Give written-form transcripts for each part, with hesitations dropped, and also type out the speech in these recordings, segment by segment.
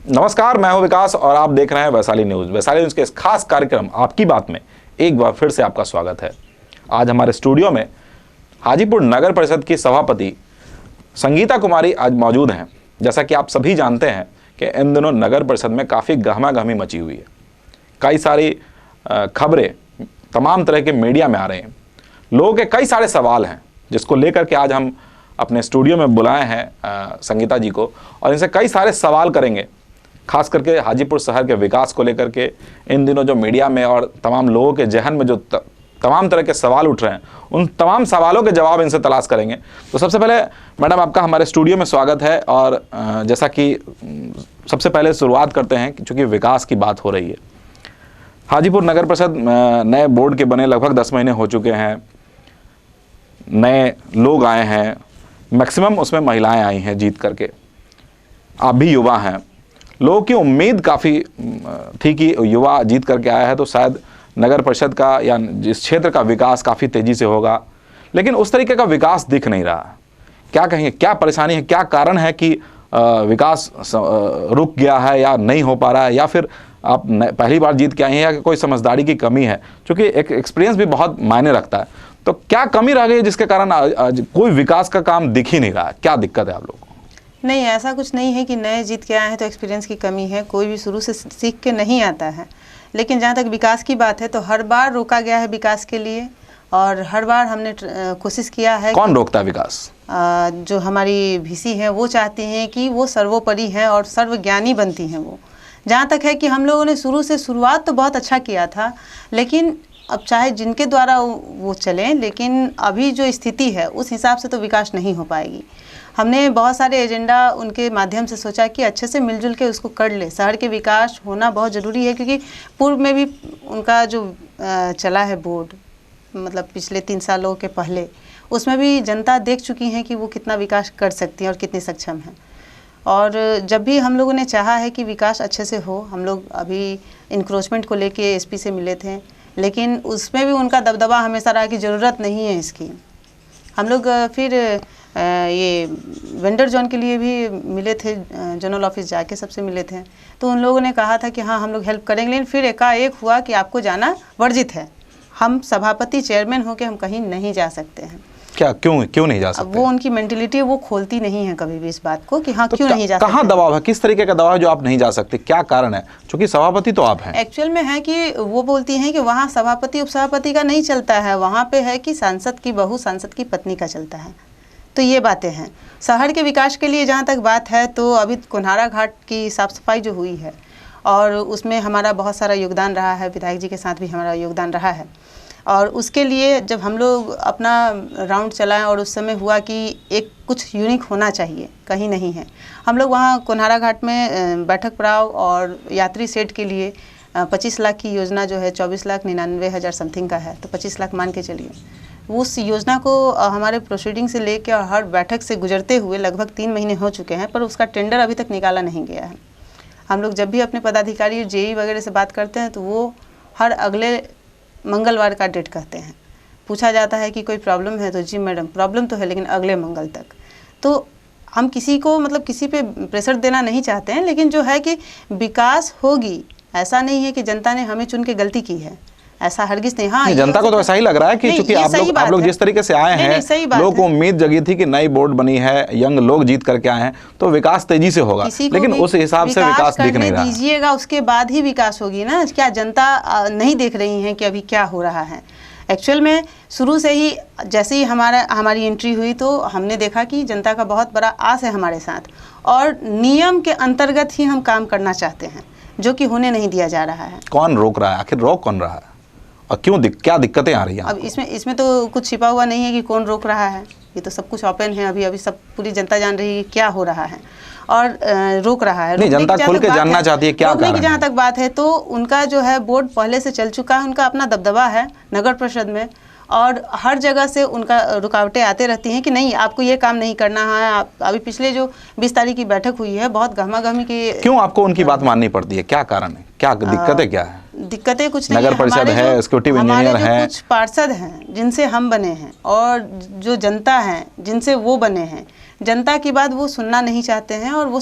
नमस्कार, मैं हूं विकास और आप देख रहे हैं वैशाली न्यूज़। वैशाली न्यूज़ के इस खास कार्यक्रम आपकी बात में एक बार फिर से आपका स्वागत है। आज हमारे स्टूडियो में हाजीपुर नगर परिषद की सभापति संगीता कुमारी आज मौजूद हैं। जैसा कि आप सभी जानते हैं कि इन दिनों नगर परिषद में काफ़ी गहमा-गहमी मची हुई है। कई सारी खबरें तमाम तरह के मीडिया में आ रही हैं। लोगों के कई सारे सवाल हैं जिसको लेकर के आज हम अपने स्टूडियो में बुलाए हैं संगीता जी को, और इनसे कई सारे सवाल करेंगे, खास करके हाजीपुर शहर के विकास को लेकर के। इन दिनों जो मीडिया में और तमाम लोगों के जहन में जो तमाम तरह के सवाल उठ रहे हैं, उन तमाम सवालों के जवाब इनसे तलाश करेंगे। तो सबसे पहले मैडम, आपका हमारे स्टूडियो में स्वागत है। और जैसा कि सबसे पहले शुरुआत करते हैं, चूँकि विकास की बात हो रही है। हाजीपुर नगर परिषद नए बोर्ड के बने लगभग 10 महीने हो चुके हैं। नए लोग आए हैं, मैक्सिमम उसमें महिलाएं आई हैं जीत करके। आप भी युवा हैं। लोगों की उम्मीद काफ़ी थी कि युवा जीत करके आया है तो शायद नगर परिषद का या इस क्षेत्र का विकास काफ़ी तेज़ी से होगा, लेकिन उस तरीके का विकास दिख नहीं रहा। क्या कहेंगे, क्या परेशानी है, क्या कारण है कि विकास रुक गया है या नहीं हो पा रहा है, या फिर आप पहली बार जीत के आए हैं या कोई समझदारी की कमी है? क्योंकि एक एक्सपीरियंस भी बहुत मायने रखता है। तो क्या कमी रह गई जिसके कारण आज कोई विकास का काम दिख ही नहीं रहा है? क्या दिक्कत है आप लोगों को? नहीं, ऐसा कुछ नहीं है कि नए जीत के आए हैं तो एक्सपीरियंस की कमी है। कोई भी शुरू से सीख के नहीं आता है। लेकिन जहाँ तक विकास की बात है तो हर बार रोका गया है विकास के लिए, और हर बार हमने कोशिश किया है। कौन रोकता है विकास? जो हमारी VC हैं वो चाहती हैं कि वो सर्वोपरि हैं और सर्वज्ञानी बनती हैं वो। जहाँ तक है कि हम लोगों ने शुरुआत तो बहुत अच्छा किया था, लेकिन अब चाहे जिनके द्वारा वो चलें, लेकिन अभी जो स्थिति है उस हिसाब से तो विकास नहीं हो पाएगी। हमने बहुत सारे एजेंडा उनके माध्यम से सोचा कि अच्छे से मिलजुल के उसको कर ले। शहर के विकास होना बहुत ज़रूरी है, क्योंकि पूर्व में भी उनका जो चला है बोर्ड, मतलब पिछले 3 सालों के पहले, उसमें भी जनता देख चुकी है कि वो कितना विकास कर सकती हैं और कितनी सक्षम हैं। और जब भी हम लोगों ने चाहा है कि विकास अच्छे से हो, हम लोग अभी इंक्रोचमेंट को लेके SP से मिले थे, लेकिन उसमें भी उनका दबदबा हमेशा रहा कि ज़रूरत नहीं है इसकी। हम लोग फिर ये वेंडर जोन के लिए भी मिले थे, जनरल ऑफिस जाके सबसे मिले थे। तो उन लोगों ने कहा था कि हाँ हम लोग हेल्प करेंगे, लेकिन फिर एकाएक हुआ कि आपको जाना वर्जित है। हम सभापति चेयरमैन होकर हम कहीं नहीं जा सकते हैं। क्या, क्यों नहीं जा सकते? वो उनकी मेंटेलिटी वो खोलती नहीं है कभी भी इस बात को कि हाँ तो क्यों नहीं जा सकते। कहाँ दबाव है, किस तरीके का दबाव है जो आप नहीं जा सकते? क्या कारण है? क्योंकि सभापति तो आप हैं। एक्चुअल में है कि वो बोलती हैं कि वहाँ सभापति उपसभापति का नहीं चलता है, वहाँ पे है कि सांसद की बहू सांसद की पत्नी का चलता है। तो ये बातें हैं। शहर के विकास के लिए जहाँ तक बात है तो अभी कोन्हारा घाट की साफ़ सफाई जो हुई है, और उसमें हमारा बहुत सारा योगदान रहा है। विधायक जी के साथ भी हमारा योगदान रहा है। और उसके लिए जब हम लोग अपना राउंड चलाएं और उस समय हुआ कि एक कुछ यूनिक होना चाहिए, कहीं नहीं है। हम लोग वहाँ कोन्हारा घाट में बैठक पड़ाव और यात्री सेट के लिए 25 लाख की योजना जो है 24,99,000 समथिंग का है, तो 25 लाख मान के चलिए। उस योजना को हमारे प्रोसीडिंग से लेकर और हर बैठक से गुजरते हुए लगभग 3 महीने हो चुके हैं, पर उसका टेंडर अभी तक निकाला नहीं गया है। हम लोग जब भी अपने पदाधिकारी JE वगैरह से बात करते हैं तो वो हर अगले मंगलवार का डेट कहते हैं। पूछा जाता है कि कोई प्रॉब्लम है तो जी मैडम प्रॉब्लम तो है, लेकिन अगले मंगल तक। तो हम किसी को मतलब किसी पे प्रेशर देना नहीं चाहते हैं, लेकिन जो है कि विकास होगी, ऐसा नहीं है कि जनता ने हमें चुन के गलती की है, ऐसा हरगिज नहीं। हाँ, जनता को तो ऐसा ही लग रहा है कि चूंकि आप लोग जिस तरीके से आए हैं, लोगों को उम्मीद जगी थी कि नई बोर्ड बनी है, यंग लोग जीत करके आए हैं तो विकास तेजी से होगा, लेकिन उस हिसाब से विकास दिख नहीं रहा। दीजिएगा, उसके बाद ही विकास होगी ना। क्या जनता नहीं देख रही है कि अभी क्या हो रहा है? एक्चुअल में शुरू से ही जैसे ही हमारी एंट्री हुई तो हमने देखा कि जनता का बहुत बड़ा आस है हमारे साथ, और नियम के अंतर्गत ही हम काम करना चाहते हैं, जो कि होने नहीं दिया जा रहा है। कौन रोक रहा है? आखिर रोक कौन रहा है और क्यों क्या दिक्कतें आ रही हैं? अब इसमें तो कुछ छिपा हुआ नहीं है कि कौन रोक रहा है। ये तो सब कुछ ओपन है। अभी सब पूरी जनता जान रही है क्या हो रहा है और रोक रहा है। नहीं, जनता खुल के जानना चाहती है क्या कारण है। जहाँ तक बात है तो उनका जो है बोर्ड पहले से चल चुका है, उनका अपना दबदबा है नगर परिषद में, और हर जगह से उनका रुकावटें आते रहती हैं कि नहीं आपको ये काम नहीं करना है। आप अभी पिछले जो 20 तारीख की बैठक हुई है, बहुत गहमा-गहमी की। क्यों आपको उनकी बात माननी पड़ती है? क्या कारण है? क्या दिक्कतें क्या है? दिक्कतें कुछ नहीं, नगर परिषद है, एक्जीक्यूटिव इंजीनियर है, कुछ पार्षद हैं जिनसे हम बने हैं और जो जनता है जिनसे वो बने हैं, जनता की बात वो सुनना नहीं चाहते हैं और वो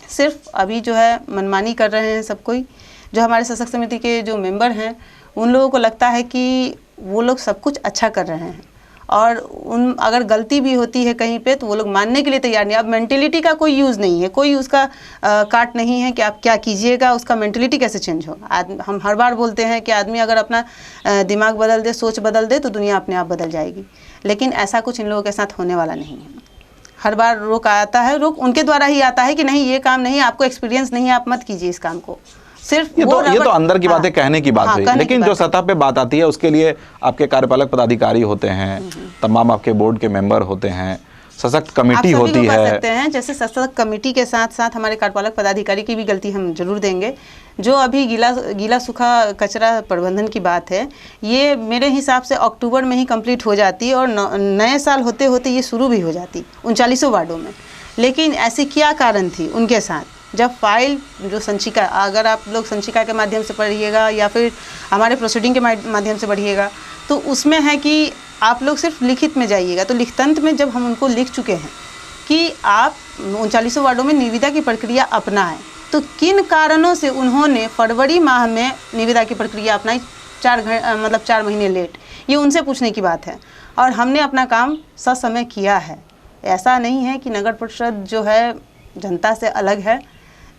सिर्फ अभी जो है मनमानी कर रहे हैं सब कोई। जो हमारे शासक समिति के जो मेंबर हैं उन लोगों को लगता है कि वो लोग सब कुछ अच्छा कर रहे हैं, और उन अगर गलती भी होती है कहीं पे तो वो लोग मानने के लिए तैयार नहीं। अब मेंटेलिटी का कोई यूज़ नहीं है, कोई उसका काट नहीं है कि आप क्या कीजिएगा, उसका मेंटेलिटी कैसे चेंज होगा। हम हर बार बोलते हैं कि आदमी अगर अपना दिमाग बदल दे, सोच बदल दे, तो दुनिया अपने आप बदल जाएगी, लेकिन ऐसा कुछ इन लोगों के साथ होने वाला नहीं है। हर बार रोक आता है, रोक उनके द्वारा ही आता है कि नहीं ये काम नहीं, आपको एक्सपीरियंस नहीं है, आप मत कीजिए इस काम को। सिर्फ ये तो अंदर की बातें कहने की बात हुई, लेकिन जो सतह पे बात आती है उसके लिए आपके कार्यपालक पदाधिकारी होते हैं, तमाम आपके बोर्ड के मेंबर होते हैं, सशक्त कमेटी होती है। सकते हैं जैसे सशक्त कमेटी के साथ साथ हमारे कार्यपालक पदाधिकारी की भी गलती हम जरूर देंगे। जो अभी गीला सूखा कचरा प्रबंधन की बात है, ये मेरे हिसाब से अक्टूबर में ही कंप्लीट हो जाती और नए साल होते होते ये शुरू भी हो जाती 39 वार्डों में। लेकिन ऐसी क्या कारण थी उनके साथ, जब फाइल जो संचिका, अगर आप लोग संचिका के माध्यम से पढ़िएगा या फिर हमारे प्रोसीडिंग के माध्यम से पढ़िएगा, तो उसमें है कि आप लोग सिर्फ लिखित में जाइएगा। तो लिखतंत्र में जब हम उनको लिख चुके हैं कि आप 39 वार्डों में निविदा की प्रक्रिया अपनाएं, तो किन कारणों से उन्होंने फरवरी माह में निविदा की प्रक्रिया अपनाई 4 महीने लेट, ये उनसे पूछने की बात है। और हमने अपना काम ससमय किया है। ऐसा नहीं है कि नगर परिषद जो है जनता से अलग है,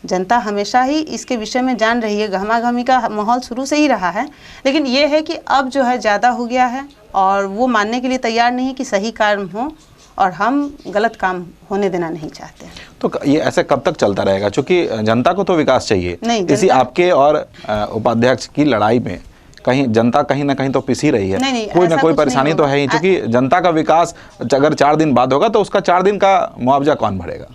जनता हमेशा ही इसके विषय में जान रही है, गहमागहमी का माहौल शुरू से ही रहा है, लेकिन ये है कि अब जो है ज़्यादा हो गया है और वो मानने के लिए तैयार नहीं कि सही काम हो, और हम गलत काम होने देना नहीं चाहते। तो ये ऐसे कब तक चलता रहेगा? क्योंकि जनता को तो विकास चाहिए। नहीं, इसी आपके और उपाध्यक्ष की लड़ाई में कहीं जनता कहीं ना कहीं तो पिसी रही है। नहीं, कोई ना कोई परेशानी तो है ही, क्योंकि जनता का विकास अगर 4 दिन बाद होगा तो उसका 4 दिन का मुआवजा कौन भरेगा?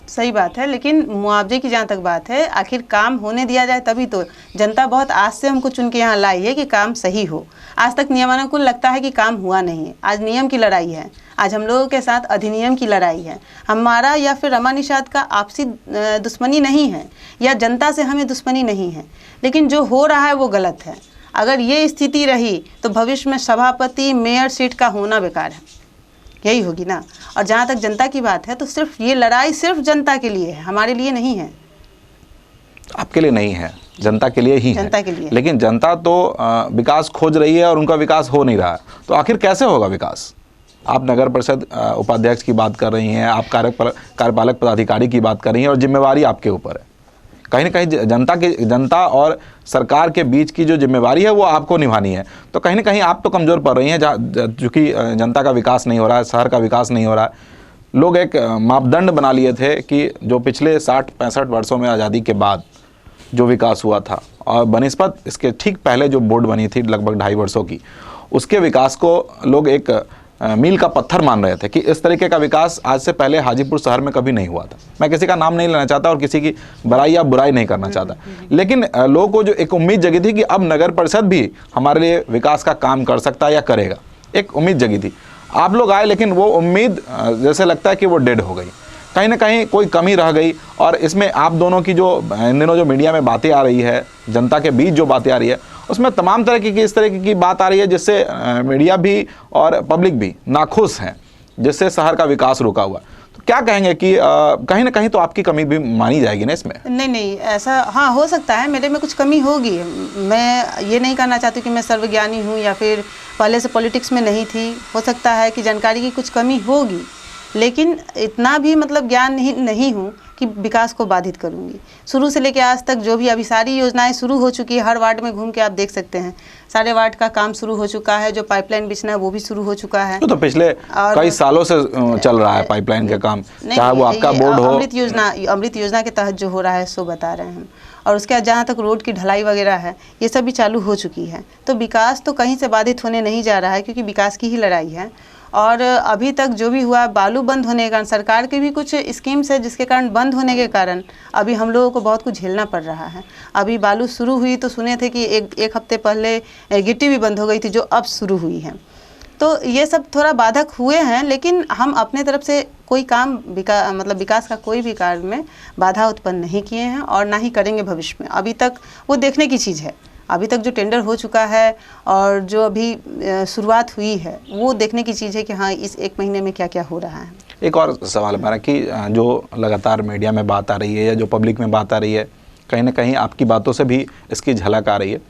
सही बात है, लेकिन मुआवजे की जहाँ तक बात है, आखिर काम होने दिया जाए तभी तो। जनता बहुत आस से हमको चुन के यहाँ लाई है कि काम सही हो। आज तक नियमानुकूल लगता है कि काम हुआ नहीं है। आज नियम की लड़ाई है, आज हम लोगों के साथ अधिनियम की लड़ाई है। हमारा या फिर रमा निषाद का आपसी दुश्मनी नहीं है, या जनता से हमें दुश्मनी नहीं है, लेकिन जो हो रहा है वो गलत है। अगर ये स्थिति रही तो भविष्य में सभापति मेयर सीट का होना बेकार है, यही होगी ना। और जहाँ तक जनता की बात है, तो सिर्फ ये लड़ाई सिर्फ जनता के लिए है, हमारे लिए नहीं है। आपके लिए नहीं है, जनता के लिए ही जनता है। के लिए। लेकिन जनता तो विकास खोज रही है और उनका विकास हो नहीं रहा है, तो आखिर कैसे होगा विकास? आप नगर परिषद उपाध्यक्ष की बात कर रही हैं, आप कार्यपालक पदाधिकारी की बात कर रही हैं, और जिम्मेवारी आपके ऊपर है। कहीं ना कहीं जनता और सरकार के बीच की जो जिम्मेवारी है वो आपको निभानी है। तो कहीं ना कहीं आप तो कमज़ोर पड़ रही हैं, चूँकि जनता का विकास नहीं हो रहा है, शहर का विकास नहीं हो रहा है। लोग एक मापदंड बना लिए थे कि जो पिछले 60-65 वर्षों में आज़ादी के बाद जो विकास हुआ था, और बनिस्बत इसके ठीक पहले जो बोर्ड बनी थी लगभग 2.5 वर्षों की, उसके विकास को लोग एक मील का पत्थर मान रहे थे कि इस तरीके का विकास आज से पहले हाजीपुर शहर में कभी नहीं हुआ था। मैं किसी का नाम नहीं लेना चाहता और किसी की बड़ाई या बुराई नहीं करना चाहता, लेकिन लोगों को जो एक उम्मीद जगी थी कि अब नगर परिषद भी हमारे लिए विकास का काम कर सकता है या करेगा, एक उम्मीद जगी थी। आप लोग आए, लेकिन वो उम्मीद जैसे लगता है कि वो डेड हो गई, कहीं ना कहीं कोई कमी रह गई। और इसमें आप दोनों की जो इन दिनों जो मीडिया में बातें आ रही है, जनता के बीच जो बातें आ रही है, उसमें तमाम तरह की इस तरह की बात आ रही है जिससे मीडिया भी और पब्लिक भी नाखुश हैं, जिससे शहर का विकास रुका हुआ। तो क्या कहेंगे कि कहीं ना कहीं तो आपकी कमी भी मानी जाएगी ना इसमें? नहीं, ऐसा हाँ हो सकता है, मेरे में कुछ कमी होगी। मैं ये नहीं कहना चाहती कि मैं सर्वज्ञानी हूँ या फिर पहले से पॉलिटिक्स में नहीं थी। हो सकता है कि जानकारी की कुछ कमी होगी, लेकिन इतना भी मतलब ज्ञान नहीं हूँ कि विकास को बाधित करूँगी। शुरू से लेकर आज तक जो भी अभी सारी योजनाएं शुरू हो चुकी है, हर वार्ड में घूम के आप देख सकते हैं, सारे वार्ड का काम शुरू हो चुका है। जो पाइपलाइन बिछना है वो भी शुरू हो चुका है। तो पिछले कई सालों से चल रहा है पाइपलाइन का काम, चाहे वो आपका बोर्ड हो। अमृत योजना के तहत जो हो रहा है सो बता रहे हैं हम। और उसके बाद जहाँ तक रोड की ढलाई वगैरह है, ये सब भी चालू हो चुकी है। तो विकास तो कहीं से बाधित होने नहीं जा रहा है, क्योंकि विकास की ही लड़ाई है। और अभी तक जो भी हुआ, बालू बंद होने के कारण, सरकार के भी कुछ स्कीम्स है जिसके कारण बंद होने के कारण अभी हम लोगों को बहुत कुछ झेलना पड़ रहा है। अभी बालू शुरू हुई तो सुने थे कि एक हफ्ते पहले गिट्टी भी बंद हो गई थी, जो अब शुरू हुई है। तो ये सब थोड़ा बाधक हुए हैं, लेकिन हम अपने तरफ से कोई काम विकास का कोई भी कार्य में बाधा उत्पन्न नहीं किए हैं और ना ही करेंगे भविष्य में। अभी तक वो देखने की चीज़ है। अभी तक जो टेंडर हो चुका है और जो अभी शुरुआत हुई है वो देखने की चीज़ है कि हाँ इस 1 महीने में क्या क्या हो रहा है। एक और सवाल हमारा कि जो लगातार मीडिया में बात आ रही है या जो पब्लिक में बात आ रही है, कहीं ना कहीं आपकी बातों से भी इसकी झलक आ रही है।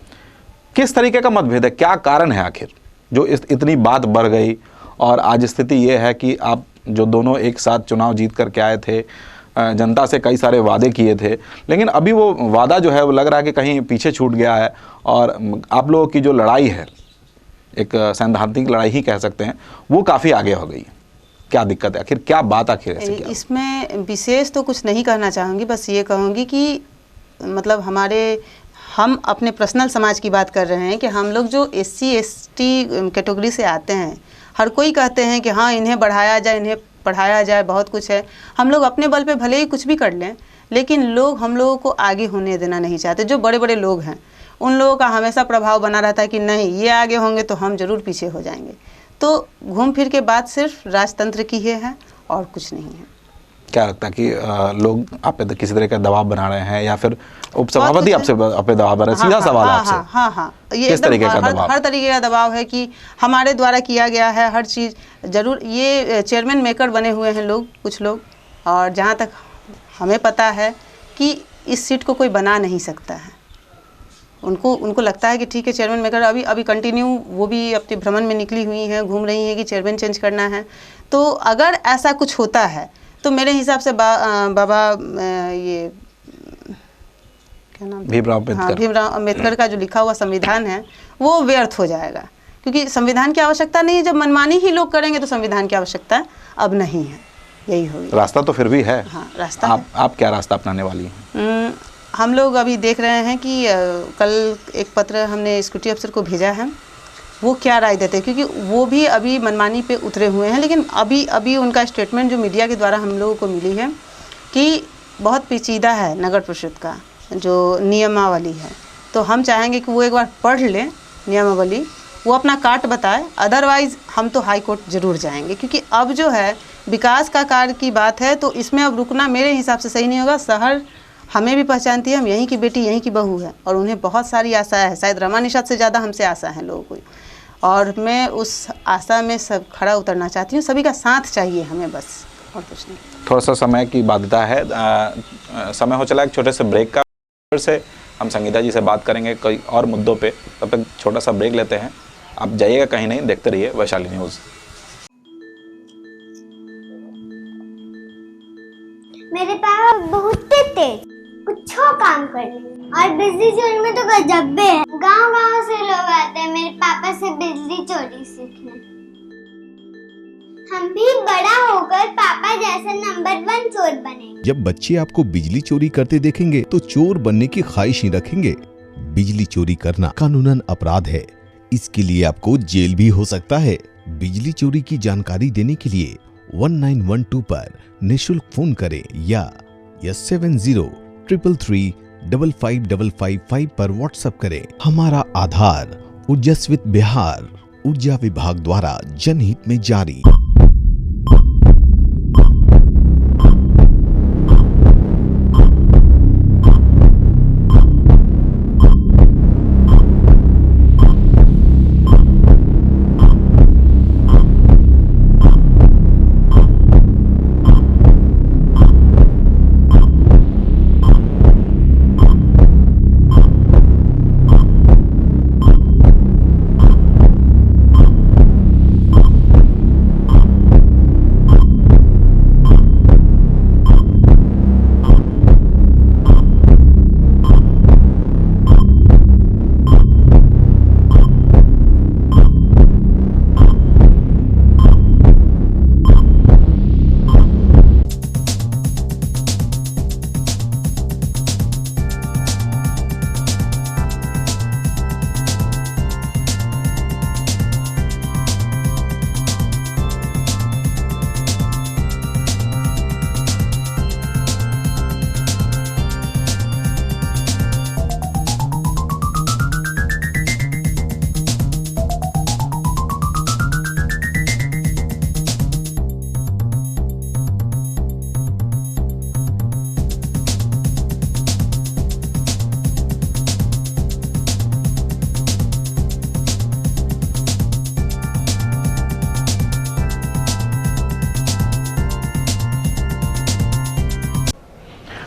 किस तरीके का मतभेद है, क्या कारण है आखिर जो इतनी बात बढ़ गई और आज स्थिति ये है कि आप जो दोनों एक साथ चुनाव जीत करके आए थे, जनता से कई सारे वादे किए थे, लेकिन अभी वो वादा जो है वो लग रहा है कि कहीं पीछे छूट गया है और आप लोगों की जो लड़ाई है, एक सैद्धांतिक लड़ाई ही कह सकते हैं, वो काफ़ी आगे हो गई है। क्या दिक्कत है आखिर, क्या बात आखिर ऐसे क्या? इसमें विशेष तो कुछ नहीं कहना चाहूँगी, बस ये कहूँगी कि मतलब हम अपने पर्सनल समाज की बात कर रहे हैं कि हम लोग जो SC ST कैटेगरी से आते हैं, हर कोई कहते हैं कि हाँ इन्हें बढ़ाया जाए, इन्हें पढ़ाया जाए, बहुत कुछ है। हम लोग अपने बल पे भले ही कुछ भी कर लें, लेकिन लोग हम लोगों को आगे होने देना नहीं चाहते। जो बड़े बड़े लोग हैं उन लोगों का हमेशा प्रभाव बना रहता है कि नहीं ये आगे होंगे तो हम ज़रूर पीछे हो जाएंगे। तो घूम फिर के बात सिर्फ राजतंत्र की है और कुछ नहीं है। क्या लगता है कि लोग आप पे किसी तरह का दबाव बना रहे हैं या फिर उपसभापति आपसे आप पे दबाव बना रहे हैं? सीधा सवाल आपसे। हाँ, ये किस तरीके का दबाव? हर तरीके का दबाव है कि हमारे द्वारा किया गया है हर चीज़। जरूर ये चेयरमैन मेकर बने हुए हैं लोग, कुछ लोग, और जहाँ तक हमें पता है कि इस सीट को कोई बना नहीं सकता है। उनको लगता है कि ठीक है चेयरमैन मेकर अभी कंटिन्यू वो भी अपने भ्रमण में निकली हुई हैं, घूम रही हैं कि चेयरमैन चेंज करना है। तो अगर ऐसा कुछ होता है तो मेरे हिसाब से बाबा ये क्या नाम, भीमराव अम्बेडकर का जो लिखा हुआ संविधान है वो व्यर्थ हो जाएगा, क्योंकि संविधान की आवश्यकता नहीं है। जब मनमानी ही लोग करेंगे तो संविधान की आवश्यकता अब नहीं है। यही होगी। रास्ता तो फिर भी है। हाँ, रास्ता आप क्या रास्ता अपनाने वाली हैं? हम लोग अभी देख रहे हैं कि कल एक पत्र हमने सिक्योरिटी अफसर को भेजा है, वो क्या राय देते हैं, क्योंकि वो भी अभी मनमानी पे उतरे हुए हैं। लेकिन अभी उनका स्टेटमेंट जो मीडिया के द्वारा हम लोगों को मिली है कि बहुत पेचीदा है नगर परिषद का जो नियमावली है। तो हम चाहेंगे कि वो एक बार पढ़ लें नियमावली, वो अपना काट बताए। अदरवाइज़ हम तो हाई कोर्ट ज़रूर जाएंगे, क्योंकि अब जो है विकास का कार्य की बात है तो इसमें अब रुकना मेरे हिसाब से सही नहीं होगा। शहर हमें भी पहचानती है, हम यहीं की बेटी यहीं की बहू है और उन्हें बहुत सारी आशाएं है, शायद रमा निषाद से ज़्यादा हमसे आशा है लोगों को, और मैं उस आशा में सब खड़ा उतरना चाहती हूँ। सभी का साथ चाहिए हमें, बस और कुछ नहीं। थोड़ा सा समय की बाध्यता है, समय हो चला एक छोटे से ब्रेक का। फिर से हम संगीता जी से बात करेंगे कई और मुद्दों पे, तब तक छोटा सा ब्रेक लेते हैं। आप जाइएगा कहीं नहीं, देखते रहिए वैशाली न्यूज़। मेरे पापा बहुत तेज, कुछ काम कर ले, और बिजली चोरी में तो गजब्बे है। गांव से लोग आते हैं मेरे पापा से बिजली चोरी सीखने। हम भी बड़ा होकर पापा जैसे नंबर 1 चोर बनेंगे। जब बच्चे आपको बिजली चोरी करते देखेंगे तो चोर बनने की ख्वाहिश ही रखेंगे। बिजली चोरी करना कानूनन अपराध है, इसके लिए आपको जेल भी हो सकता है। बिजली चोरी की जानकारी देने के लिए 1912 पर निशुल्क फोन करें या 7033335555 पर व्हाट्सएप करें। हमारा आधार ऊर्जास्वित बिहार ऊर्जा विभाग द्वारा जनहित में जारी।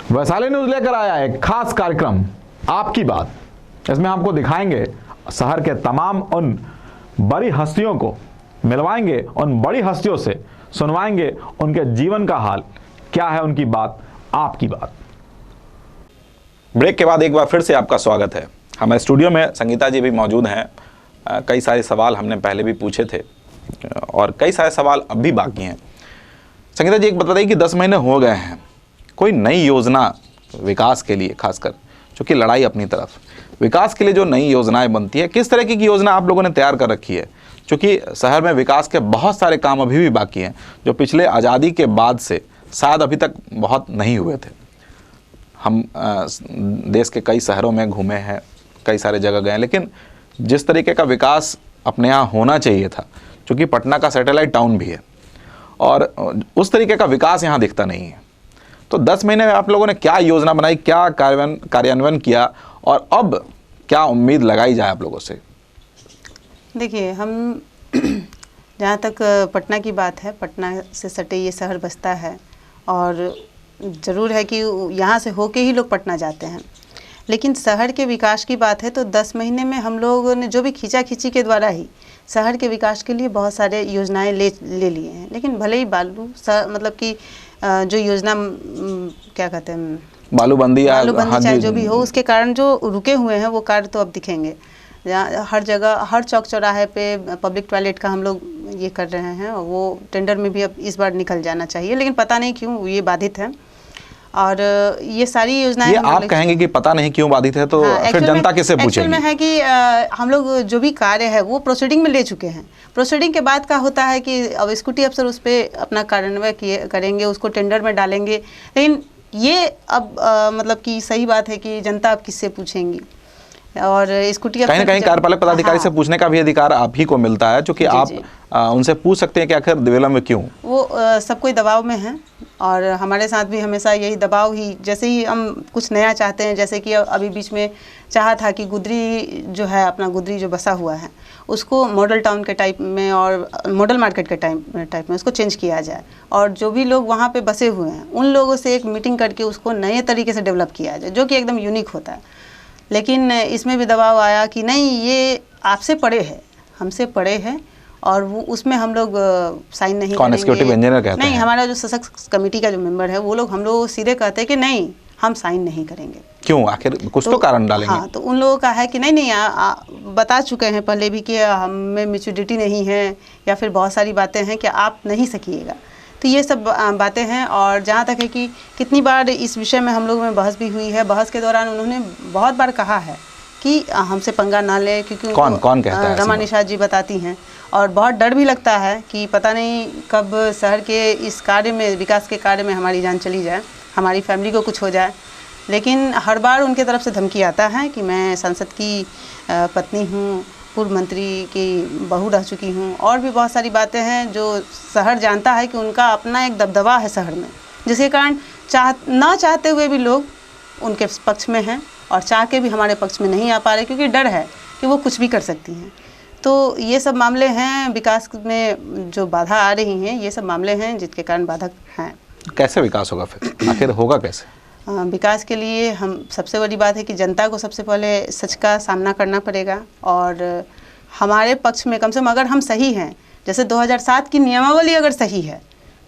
वैशाली न्यूज लेकर आया है एक खास कार्यक्रम आपकी बात। इसमें हमको दिखाएंगे शहर के तमाम उन बड़ी हस्तियों को, मिलवाएंगे उन बड़ी हस्तियों से, सुनवाएंगे उनके जीवन का हाल क्या है, उनकी बात आपकी बात। ब्रेक के बाद एक बार फिर से आपका स्वागत है। हमारे स्टूडियो में संगीता जी भी मौजूद हैं। कई सारे सवाल हमने पहले भी पूछे थे और कई सारे सवाल अब भी बाकी हैं। संगीता जी एक बात बताइए कि 10 महीने हो गए हैं, कोई नई योजना विकास के लिए, खासकर चूँकि लड़ाई अपनी तरफ, विकास के लिए जो नई योजनाएं बनती है, किस तरह की योजना आप लोगों ने तैयार कर रखी है? क्योंकि शहर में विकास के बहुत सारे काम अभी भी बाकी हैं जो पिछले आज़ादी के बाद से शायद अभी तक बहुत नहीं हुए थे। हम देश के कई शहरों में घूमे हैं, कई सारे जगह गए हैं, लेकिन जिस तरीके का विकास अपने यहाँ होना चाहिए था, क्योंकि पटना का सैटेलाइट टाउन भी है और उस तरीके का विकास यहाँ दिखता नहीं है। तो 10 महीने में आप लोगों ने क्या योजना बनाई, क्या कार्यान्वयन किया और अब क्या उम्मीद लगाई जाए आप लोगों से? देखिए, हम जहाँ तक पटना की बात है, पटना से सटे ये शहर बसता है और ज़रूर है कि यहाँ से होके ही लोग पटना जाते हैं। लेकिन शहर के विकास की बात है तो 10 महीने में हम लोगों ने जो भी खींची के द्वारा ही शहर के विकास के लिए बहुत सारे योजनाएं ले लिए हैं। लेकिन भले ही मतलब कि जो योजना क्या कहते हैं, बालूबंदी चाहे जो भी हो, उसके कारण जो रुके हुए हैं वो कार्य तो अब दिखेंगे। हर जगह, हर चौक चौराहे पे पब्लिक टॉयलेट का हम लोग ये कर रहे हैं और वो टेंडर में भी अब इस बार निकल जाना चाहिए, लेकिन पता नहीं क्यों ये बाधित है। और ये सारी योजनाएं ये आप कहेंगे कि पता नहीं क्यों बाधित है, तो फिर जनता किससे पूछेगी? एक्चुअल में है कि हम लोग जो भी कार्य है वो प्रोसीडिंग में ले चुके हैं। प्रोसीडिंग के बाद का होता है कि अब स्कूटी अफसर उस पर अपना कार्यान्वयन करेंगे, उसको टेंडर में डालेंगे। लेकिन ये अब मतलब कि सही बात है कि जनता अब किससे पूछेंगे, और स्कूटी कहीं ना कहीं कार्यपालक पदाधिकारी से पूछने का भी अधिकार आप ही को मिलता है, क्योंकि आप उनसे पूछ सकते हैं कि आखिर विलंब क्यों। वो सब कोई दबाव में है और हमारे साथ भी हमेशा यही दबाव ही, जैसे ही हम कुछ नया चाहते हैं, जैसे कि अभी बीच में चाहा था कि गुदरी जो है, अपना गुदरी जो बसा हुआ है उसको मॉडल टाउन के टाइप में और मॉडल मार्केट के टाइप में उसको चेंज किया जाए, और जो भी लोग वहाँ पे बसे हुए हैं उन लोगों से एक मीटिंग करके उसको नए तरीके से डेवलप किया जाए, जो कि एकदम यूनिक होता है। लेकिन इसमें भी दबाव आया कि नहीं, ये आपसे पड़े है, हमसे पड़े है और वो उसमें हम लोग साइन नहीं करेंगे। एग्जीक्यूटिव इंजीनियर कहते हैं। नहीं, हमारा जो सशक्त कमेटी का जो मेंबर है वो लोग, हम लोग सीधे कहते हैं कि नहीं, हम साइन नहीं करेंगे। क्यों? आखिर कुछ तो कारण डालेंगे। हाँ, तो उन लोगों का है कि नहीं, बता चुके हैं पहले भी कि हमें मैच्योरिटी नहीं है या फिर बहुत सारी बातें हैं कि आप नहीं सकिएगा। तो ये सब बातें हैं। और जहाँ तक है कि कितनी बार इस विषय में हम लोगों में बहस भी हुई है, बहस के दौरान उन्होंने बहुत बार कहा है कि हमसे पंगा ना ले, क्योंकि कौन कहता है? रमा निषाद जी बताती हैं। और बहुत डर भी लगता है कि पता नहीं कब शहर के इस कार्य में, विकास के कार्य में हमारी जान चली जाए, हमारी फैमिली को कुछ हो जाए। लेकिन हर बार उनके तरफ से धमकी आता है कि मैं सांसद की पत्नी हूँ, पूर्व मंत्री की बहू रह चुकी हूँ, और भी बहुत सारी बातें हैं जो शहर जानता है कि उनका अपना एक दबदबा है शहर में, जिसके कारण ना चाहते हुए भी लोग उनके पक्ष में हैं और चाह के भी हमारे पक्ष में नहीं आ पा रहे, क्योंकि डर है कि वो कुछ भी कर सकती हैं। तो ये सब मामले हैं, विकास में जो बाधा आ रही हैं, ये सब मामले हैं जिसके कारण बाधक हैं। कैसे विकास होगा फिर? आखिर होगा कैसे? विकास के लिए हम, सबसे बड़ी बात है कि जनता को सबसे पहले सच का सामना करना पड़ेगा, और हमारे पक्ष में कम से कम अगर हम सही हैं, जैसे 2007 की नियमावली अगर सही है,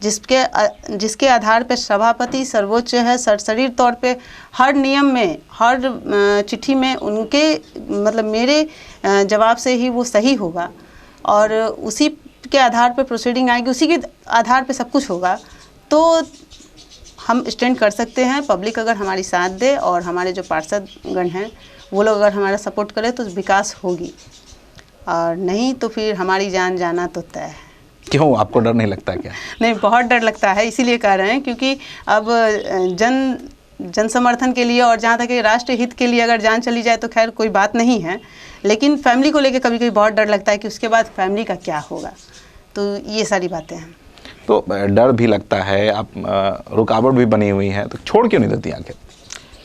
जिसके आधार पर सभापति सर्वोच्च है, सरसरीर तौर पे हर नियम में, हर चिट्ठी में उनके मतलब मेरे जवाब से ही वो सही होगा और उसी के आधार पर प्रोसीडिंग आएगी, उसी के आधार पर सब कुछ होगा, तो हम स्टैंड कर सकते हैं। पब्लिक अगर हमारी साथ दे और हमारे जो पार्षदगण हैं वो लोग अगर हमारा सपोर्ट करें तो विकास होगी, और नहीं तो फिर हमारी जान जाना तो तय है। क्यों, आपको डर नहीं लगता क्या? नहीं, बहुत डर लगता है, इसीलिए कह रहे हैं क्योंकि अब जन समर्थन के लिए और जहाँ तक राष्ट्र हित के लिए अगर जान चली जाए तो खैर कोई बात नहीं है, लेकिन फैमिली को लेकर कभी कभी बहुत डर लगता है कि उसके बाद फैमिली का क्या होगा। तो ये सारी बातें हैं। तो डर भी लगता है, आप रुकावट भी बनी हुई है, तो छोड़ क्यों नहीं देती आखिर?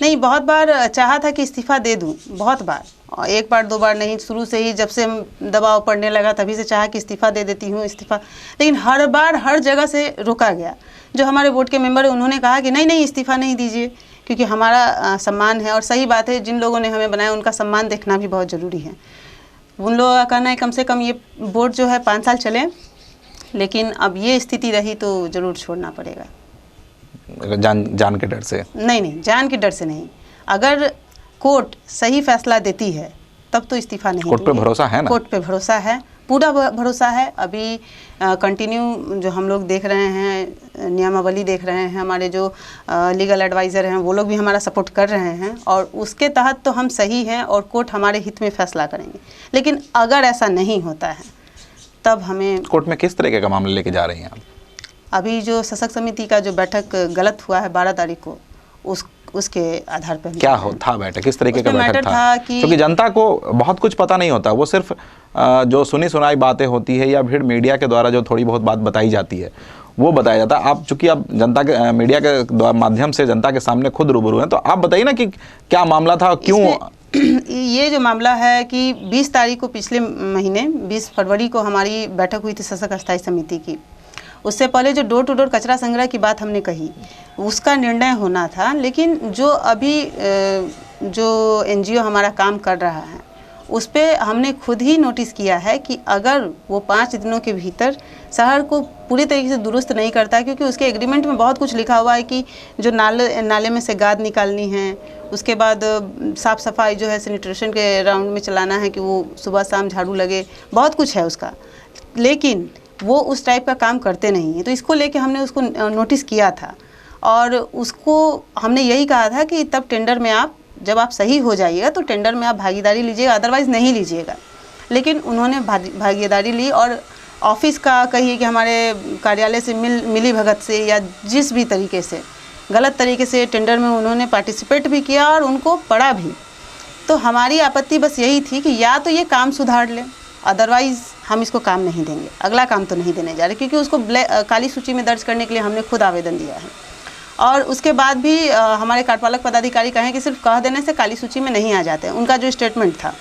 नहीं, बहुत बार चाहा था कि इस्तीफ़ा दे दूं, बहुत बार, और एक बार दो बार नहीं, शुरू से ही जब से दबाव पड़ने लगा तभी से चाहा कि इस्तीफ़ा दे देती हूँ इस्तीफ़ा, लेकिन हर बार हर जगह से रोका गया। जो हमारे बोर्ड के मेंबर हैं उन्होंने कहा कि नहीं नहीं, इस्तीफ़ा नहीं दीजिए, क्योंकि हमारा सम्मान है। और सही बात है, जिन लोगों ने हमें बनाया उनका सम्मान देखना भी बहुत ज़रूरी है। उन लोगों का कहना है कम से कम ये बोर्ड जो है 5 साल चले, लेकिन अब ये स्थिति रही तो ज़रूर छोड़ना पड़ेगा। जान के डर से? नहीं नहीं, जान के डर से नहीं। अगर कोर्ट सही फैसला देती है तब तो इस्तीफ़ा नहीं। कोर्ट पे भरोसा है ना? कोर्ट पे भरोसा है, पूरा भरोसा है। अभी कंटिन्यू जो हम लोग देख रहे हैं, नियमावली देख रहे हैं, हमारे जो लीगल एडवाइज़र हैं वो लोग भी हमारा सपोर्ट कर रहे हैं, और उसके तहत तो हम सही हैं और कोर्ट हमारे हित में फैसला करेंगे। लेकिन अगर ऐसा नहीं होता है तब हमें कोर्ट में किस तरीके का मामला लेके जा रही हैं आप? अभी जो सशक्त समिति का जो बैठक गलत हुआ है 12 तारीख को, उसके आधार पर क्या था बैठक, किस तरीके का बैठक था? क्योंकि जनता को बहुत कुछ पता नहीं होता, वो सिर्फ जो सुनी सुनाई बातें होती है या फिर मीडिया के द्वारा जो थोड़ी बहुत बात बताई जाती है वो बताया जाता है। आप चूंकि आप जनता के मीडिया के माध्यम से जनता के सामने खुद रूबरू हैं, तो आप बताइए ना कि क्या मामला था, क्यों? ये जो मामला है कि 20 तारीख को, पिछले महीने 20 फरवरी को हमारी बैठक हुई थी सशक्त स्थायी समिति की। उससे पहले जो डोर टू डोर कचरा संग्रह की बात हमने कही, उसका निर्णय होना था। लेकिन जो अभी जो एनजीओ हमारा काम कर रहा है उस पे हमने खुद ही नोटिस किया है कि अगर वो 5 दिनों के भीतर शहर को पूरी तरीके से दुरुस्त नहीं करता, क्योंकि उसके एग्रीमेंट में बहुत कुछ लिखा हुआ है कि जो नाले में से गाद निकालनी है, उसके बाद साफ़ सफाई जो है सैनिटेशन के राउंड में चलाना है कि वो सुबह शाम झाड़ू लगे, बहुत कुछ है उसका, लेकिन वो उस टाइप का काम करते नहीं हैं। तो इसको लेके हमने उसको नोटिस किया था और उसको हमने यही कहा था कि तब टेंडर में जब आप सही हो जाइएगा तो टेंडर में आप भागीदारी लीजिएगा, अदरवाइज़ नहीं लीजिएगा। लेकिन उन्होंने भागीदारी ली और ऑफिस का कहिए कि हमारे कार्यालय से मिली भगत से या जिस भी तरीके से गलत तरीके से टेंडर में उन्होंने पार्टिसिपेट भी किया और उनको पड़ा भी। तो हमारी आपत्ति बस यही थी कि या तो ये काम सुधार लें, अदरवाइज़ हम इसको काम नहीं देंगे, अगला काम तो नहीं देने जा रहे, क्योंकि उसको काली सूची में दर्ज करने के लिए हमने खुद आवेदन दिया है। और उसके बाद भी हमारे कार्यपालक पदाधिकारी कहें कि सिर्फ कह देने से काली सूची में नहीं आ जाते। उनका जो स्टेटमेंट था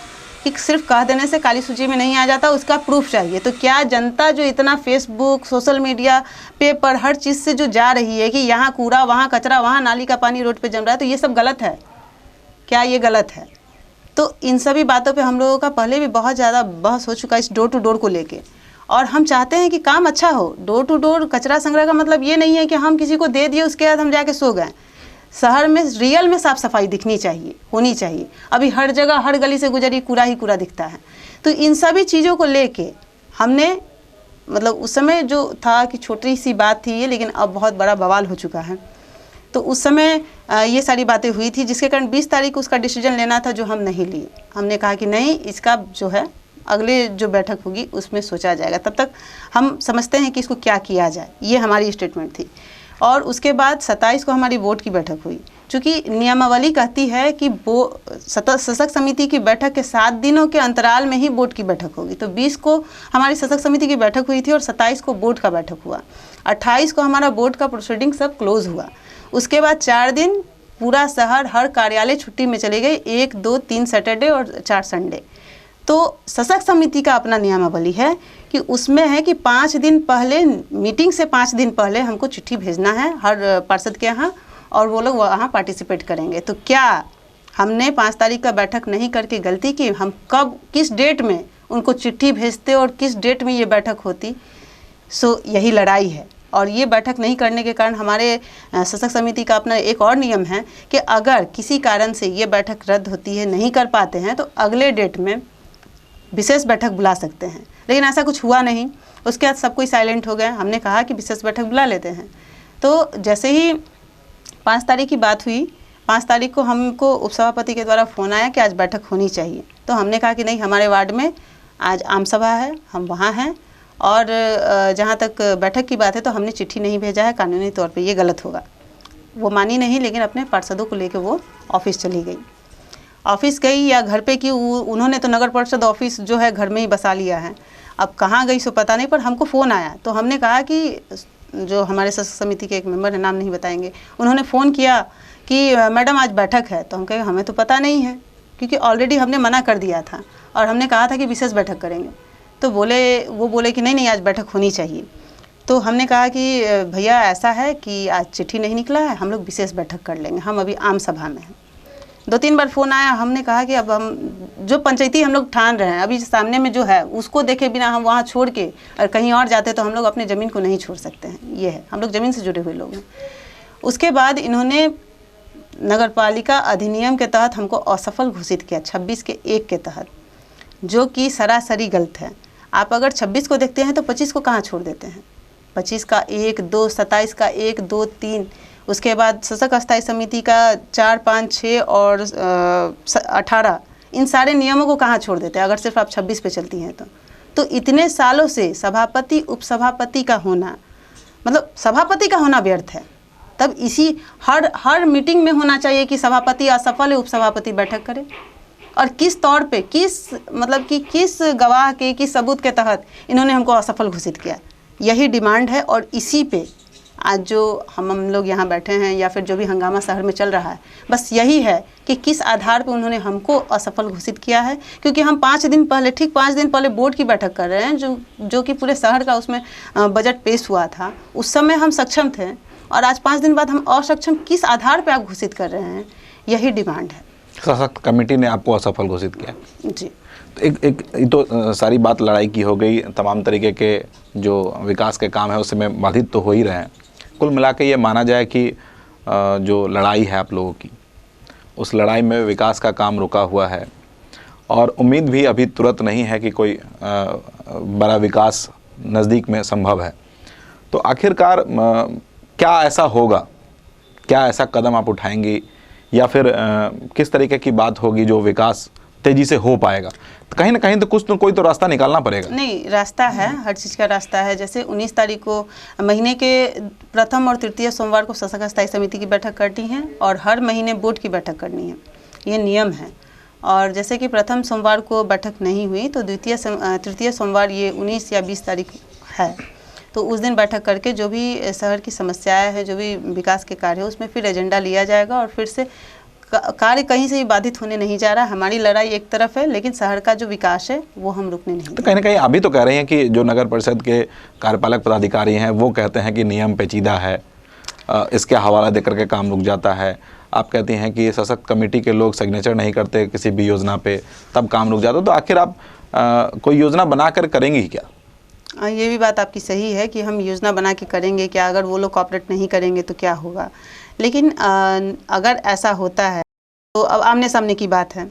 कि सिर्फ कह देने से काली सूची में नहीं आ जाता, उसका प्रूफ चाहिए। तो क्या जनता जो इतना फेसबुक, सोशल मीडिया, पेपर, हर चीज़ से जो जा रही है कि यहाँ कूड़ा, वहाँ कचरा, वहाँ नाली का पानी रोड पे जम रहा है, तो ये सब गलत है? क्या ये गलत है? तो इन सभी बातों पे हम लोगों का पहले भी बहुत ज़्यादा बहस हो चुका है इस डोर टू डोर को लेके, और हम चाहते हैं कि काम अच्छा हो। डोर टू डोर कचरा संग्रह का मतलब ये नहीं है कि हम किसी को दे दिए उसके बाद हम जाके सो गए। शहर में रियल में साफ़ सफाई दिखनी चाहिए, होनी चाहिए। अभी हर जगह, हर गली से गुजरी कूड़ा ही कूड़ा दिखता है। तो इन सभी चीज़ों को लेके हमने, मतलब उस समय जो था कि छोटी सी बात थी ये, लेकिन अब बहुत बड़ा बवाल हो चुका है। तो उस समय ये सारी बातें हुई थी, जिसके कारण 20 तारीख को उसका डिसीजन लेना था, जो हम नहीं लिए। हमने कहा कि नहीं, इसका जो है अगले जो बैठक होगी उसमें सोचा जाएगा, तब तक हम समझते हैं कि इसको क्या किया जाए। ये हमारी स्टेटमेंट थी। और उसके बाद 27 को हमारी बोर्ड की बैठक हुई। चूँकि नियमावली कहती है कि सशक्त समिति की बैठक के 7 दिनों के अंतराल में ही बोर्ड की बैठक होगी। तो 20 को हमारी सशक्त समिति की बैठक हुई थी और 27 को बोर्ड का बैठक हुआ। 28 को हमारा बोर्ड का प्रोसीडिंग सब क्लोज हुआ। उसके बाद 4 दिन पूरा शहर, हर कार्यालय छुट्टी में चले गए, 1, 2, 3 सैटरडे और 4 संडे। तो सशक्त समिति का अपना नियमावली है कि उसमें है कि 5 दिन पहले, मीटिंग से 5 दिन पहले हमको चिट्ठी भेजना है हर पार्षद के यहाँ, और वो लोग वहाँ पार्टिसिपेट करेंगे। तो क्या हमने 5 तारीख का बैठक नहीं करके गलती की? हम कब, किस डेट में उनको चिट्ठी भेजते और किस डेट में ये बैठक होती? सो यही लड़ाई है। और ये बैठक नहीं करने के कारण हमारे सशक्त समिति का अपना एक और नियम है कि अगर किसी कारण से ये बैठक रद्द होती है, नहीं कर पाते हैं, तो अगले डेट में विशेष बैठक बुला सकते हैं। लेकिन ऐसा कुछ हुआ नहीं। उसके बाद सब कोई साइलेंट हो गए। हमने कहा कि विशेष बैठक बुला लेते हैं। तो जैसे ही 5 तारीख की बात हुई, 5 तारीख को हमको उपसभापति के द्वारा फ़ोन आया कि आज बैठक होनी चाहिए। तो हमने कहा कि नहीं, हमारे वार्ड में आज आम सभा है, हम वहाँ हैं, और जहाँ तक बैठक की बात है तो हमने चिट्ठी नहीं भेजा है, कानूनी तौर पे ये गलत होगा। वो मानी नहीं, लेकिन अपने पार्षदों को लेकर वो ऑफिस चली गई। ऑफिस गई या घर पे की, उन्होंने तो नगर परिषद ऑफिस जो है घर में ही बसा लिया है। अब कहाँ गई सो पता नहीं, पर हमको फ़ोन आया तो हमने कहा कि जो हमारे समिति के एक मेंबर है, नाम नहीं बताएंगे, उन्होंने फ़ोन किया कि मैडम आज बैठक है। तो हम कहे हमें तो पता नहीं है, क्योंकि ऑलरेडी हमने मना कर दिया था और हमने कहा था कि विशेष बैठक करेंगे। तो वो बोले कि नहीं आज बैठक होनी चाहिए। तो हमने कहा कि भैया ऐसा है कि आज चिट्ठी नहीं निकला है, हम लोग विशेष बैठक कर लेंगे, हम अभी आम सभा में हैं। 2-3 बार फ़ोन आया, हमने कहा कि अब हम जो पंचायती हम लोग ठान रहे हैं, अभी सामने में जो है उसको देखे बिना हम वहाँ छोड़ के और कहीं और जाते तो हम लोग अपनी ज़मीन को नहीं छोड़ सकते हैं। ये है, हम लोग ज़मीन से जुड़े हुए लोग हैं। उसके बाद इन्होंने नगरपालिका अधिनियम के तहत हमको असफल घोषित किया 26 के 1 के तहत, जो कि सरासरी गलत है। आप अगर 26 को देखते हैं तो 25 को कहाँ छोड़ देते हैं। 25 का 1, 2, 27 का 1, 2, 3, उसके बाद शासक अस्थायी समिति का 4, 5, 6 और 18, इन सारे नियमों को कहाँ छोड़ देते हैं अगर सिर्फ आप 26 पे चलती हैं तो इतने सालों से सभापति उपसभापति का होना, मतलब सभापति का होना व्यर्थ है। तब इसी हर मीटिंग में होना चाहिए कि सभापति असफल है, उपसभापति बैठक करे। और किस तौर पे, किस गवाह के, किस सबूत के तहत इन्होंने हमको असफल घोषित किया, यही डिमांड है। और इसी पे आज जो हम लोग यहाँ बैठे हैं या फिर जो भी हंगामा शहर में चल रहा है, बस यही है कि किस आधार पे उन्होंने हमको असफल घोषित किया है। क्योंकि हम 5 दिन पहले बोर्ड की बैठक कर रहे हैं, जो कि पूरे शहर का उसमें बजट पेश हुआ था, उस समय हम सक्षम थे, और आज 5 दिन बाद हम असक्षम किस आधार पे आप घोषित कर रहे हैं, यही डिमांड है। सशक्त कमेटी ने आपको असफल घोषित किया जी। तो सारी बात लड़ाई की हो गई, तमाम तरीके के जो विकास के काम है उसमें बाधित तो हो ही रहे हैं। कुल मिला के ये माना जाए कि जो लड़ाई है आप लोगों की, उस लड़ाई में विकास का काम रुका हुआ है और उम्मीद भी अभी तुरंत नहीं है कि कोई बड़ा विकास नज़दीक में संभव है। तो आखिरकार क्या ऐसा होगा, क्या ऐसा कदम आप उठाएंगी या फिर किस तरीके की बात होगी जो विकास तेज़ी से हो पाएगा? तो कहीं ना कहीं तो कुछ तो कोई तो रास्ता निकालना पड़ेगा। नहीं, रास्ता है, हर चीज़ का रास्ता है। जैसे 19 तारीख को महीने के प्रथम और तृतीय सोमवार को शासक अस्थायी समिति की बैठक करती हैं और हर महीने बोर्ड की बैठक करनी है, ये नियम है। और जैसे कि प्रथम सोमवार को बैठक नहीं हुई तो तृतीय सोमवार ये 19 या 20 तारीख है, तो उस दिन बैठक करके जो भी शहर की समस्याएं हैं, जो भी विकास के कार्य है, उसमें फिर एजेंडा लिया जाएगा और फिर से कार्य कहीं से भी बाधित होने नहीं जा रहा। हमारी लड़ाई एक तरफ है, लेकिन शहर का जो विकास है वो हम रुकने नहीं। तो कहीं ना कहीं अभी तो कह रहे हैं कि जो नगर परिषद के कार्यपालक पदाधिकारी हैं वो कहते हैं कि नियम पेचीदा है, इसके हवाला देकर के काम रुक जाता है। आप कहती हैं कि सशक्त कमेटी के लोग सिग्नेचर नहीं करते किसी भी योजना पे, तब काम रुक जाता। तो आखिर आप कोई योजना बना कर करेंगी क्या? ये भी बात आपकी सही है कि हम योजना बना के करेंगे क्या, अगर वो लोग कॉपरेट नहीं करेंगे तो क्या होगा। लेकिन अगर ऐसा होता है तो अब आमने सामने की बात है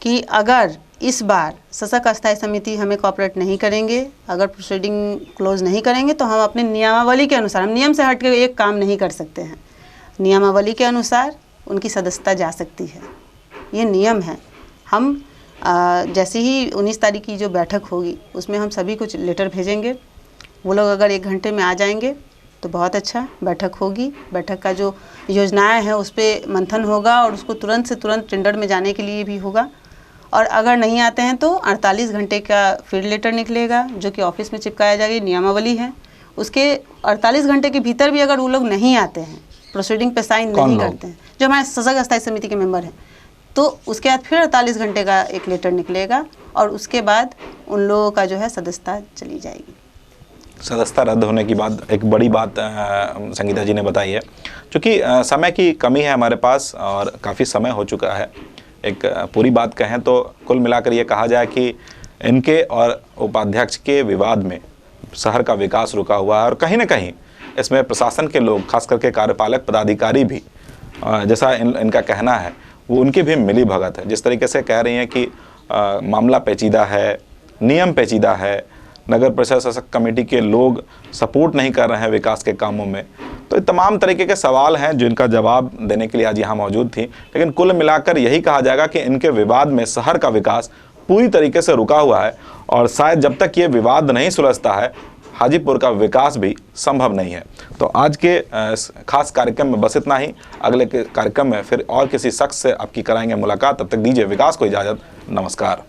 कि अगर इस बार शासक अस्थायी समिति हमें कॉपरेट नहीं करेंगे, अगर प्रोसीडिंग क्लोज नहीं करेंगे, तो हम अपने नियमावली के अनुसार, हम नियम से हट के एक काम नहीं कर सकते हैं, नियमावली के अनुसार उनकी सदस्यता जा सकती है, ये नियम है। हम जैसे ही 19 तारीख की जो बैठक होगी उसमें हम सभी कुछ लेटर भेजेंगे, वो लोग अगर 1 घंटे में आ जाएंगे तो बहुत अच्छा, बैठक होगी, बैठक का जो योजनाएं हैं उस पर मंथन होगा और उसको तुरंत से तुरंत टेंडर में जाने के लिए भी होगा। और अगर नहीं आते हैं तो 48 घंटे का फिर लेटर निकलेगा जो कि ऑफिस में चिपकाया जाएगा, नियमावली है। उसके 48 घंटे के भीतर भी अगर वो लोग नहीं आते हैं, प्रोसीडिंग पे साइन नहीं करते हैं, जो हमारे शासक अस्थायी समिति के मेंबर हैं, तो उसके बाद फिर 48 घंटे का एक लेटर निकलेगा और उसके बाद उन लोगों का जो है सदस्यता चली जाएगी। सदस्यता रद्द होने की बात, एक बड़ी बात संगीता जी ने बताई है। क्योंकि समय की कमी है हमारे पास और काफ़ी समय हो चुका है। एक पूरी बात कहें तो कुल मिलाकर ये कहा जाए कि इनके और उपाध्यक्ष के विवाद में शहर का विकास रुका हुआ है और कहीं ना कहीं इसमें प्रशासन के लोग, खास करके कार्यपालक पदाधिकारी भी, जैसा इनका कहना है वो उनकी भी मिली भगत है। जिस तरीके से कह रही हैं कि मामला पेचीदा है, नियम पेचीदा है, नगर परिषद शासक कमेटी के लोग सपोर्ट नहीं कर रहे हैं विकास के कामों में, तो ये तमाम तरीके के सवाल हैं जिनका जवाब देने के लिए आज यहाँ मौजूद थी। लेकिन कुल मिलाकर यही कहा जाएगा कि इनके विवाद में शहर का विकास पूरी तरीके से रुका हुआ है और शायद जब तक ये विवाद नहीं सुलझता है हाजीपुर का विकास भी संभव नहीं है। तो आज के खास कार्यक्रम में बस इतना ही। अगले के कार्यक्रम में फिर और किसी शख्स से आपकी कराएंगे मुलाकात। तब तक दीजिए विकास को इजाज़त। नमस्कार।